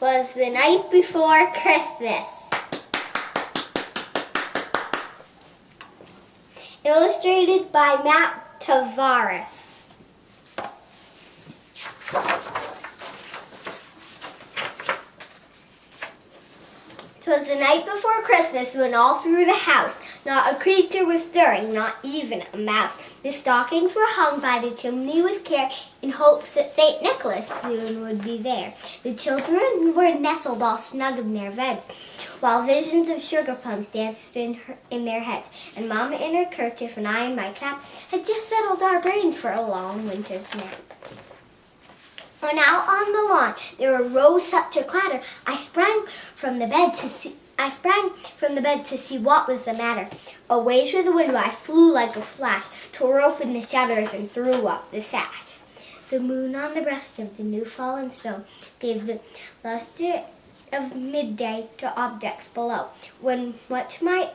'Twas the night before Christmas. Illustrated by Twas. 'Twas the night before Christmas when all through the house not a creature was stirring, not even a mouse. The stockings were hung by the chimney with care in hopes that St. Nicholas soon would be there. The children were nestled all snug in their beds, while visions of sugar plums danced in their heads. And Mama in her kerchief and I in my cap had just settled our brains for a long winter's nap. When out on the lawn there arose such a clatter, I sprang from the bed to see what was the matter. Away through the window I flew like a flash, tore open the shutters and threw up the sash. The moon on the breast of the new fallen snow gave the luster of midday to objects below, when what to my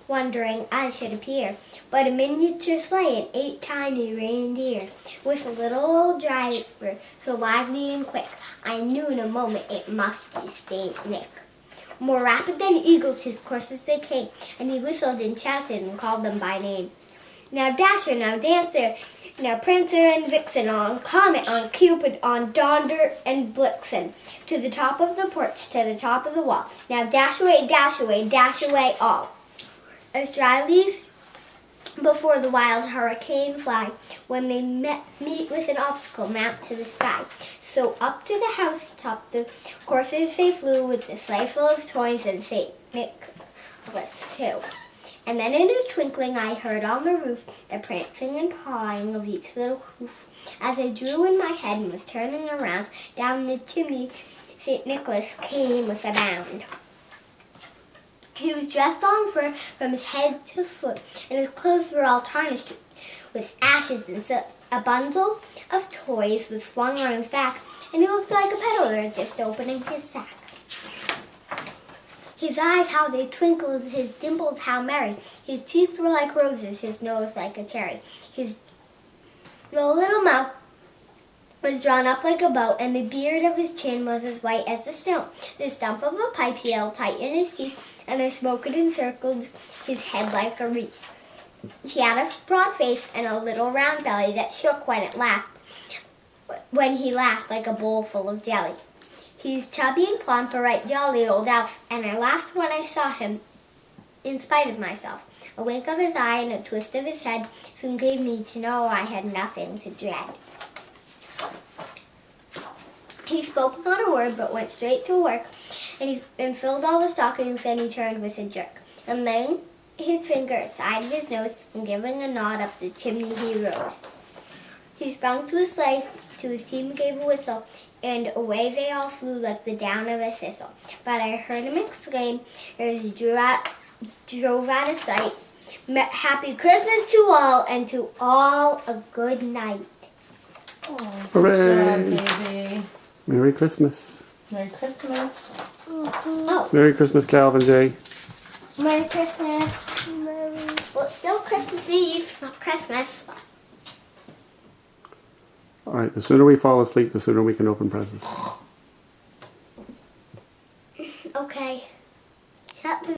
wondering I should appear but a miniature sleigh and 8 tiny reindeer, with a little old driver so lively and quick, I knew in a moment it must be Saint Nick. More rapid than eagles his courses they came, and he whistled and shouted and called them by name. Now Dasher, now Dancer, now Prancer and Vixen, on Comet, on Cupid, on Donder and Blitzen, to the top of the porch, to the top of the wall. Now dash away, all. As dry leaves before the wild hurricane fly, when they meet with an obstacle, mount to the sky. So up to the housetop the coursers they flew, with the sleigh full of toys and St. Nicholas too. And then in a twinkling I heard on the roof the prancing and pawing of each little hoof. As I drew in my head and was turning around, down the chimney St. Nicholas came with a bound. He was dressed all in fur from his head to foot, and his clothes were all tarnished with ashes, and so a bundle of toys was flung on his back, and he looked like a peddler just opening his sack. His eyes, how they twinkled, his dimples, how merry. His cheeks were like roses, his nose like a cherry. His little mouth was drawn up like a bow, and the beard of his chin was as white as the snow. The stump of a pipe he held tight in his teeth, and the smoke had encircled his head like a wreath. He had a broad face and a little round belly that shook when he laughed like a bowl full of jelly. He's chubby and plump, a right jolly old elf, and I laughed when I saw him in spite of myself. A wink of his eye and a twist of his head soon gave me to know I had nothing to dread. He spoke not a word, but went straight to work, and filled all the stockings. Then he turned with a jerk, and laying his finger aside his nose, and giving a nod up the chimney he rose. He sprung to his sleigh, to his team gave a whistle, and away they all flew like the down of a thistle. But I heard him exclaim, as he drove out of sight, "Happy Christmas to all, and to all a good night." Oh, Hooray! good job, baby. Merry Christmas. Merry Christmas. Oh, Merry Christmas, Calvin J. Merry Christmas. Well, it's still Christmas Eve, not Christmas. All right, the sooner we fall asleep, the sooner we can open presents. Okay. Shut the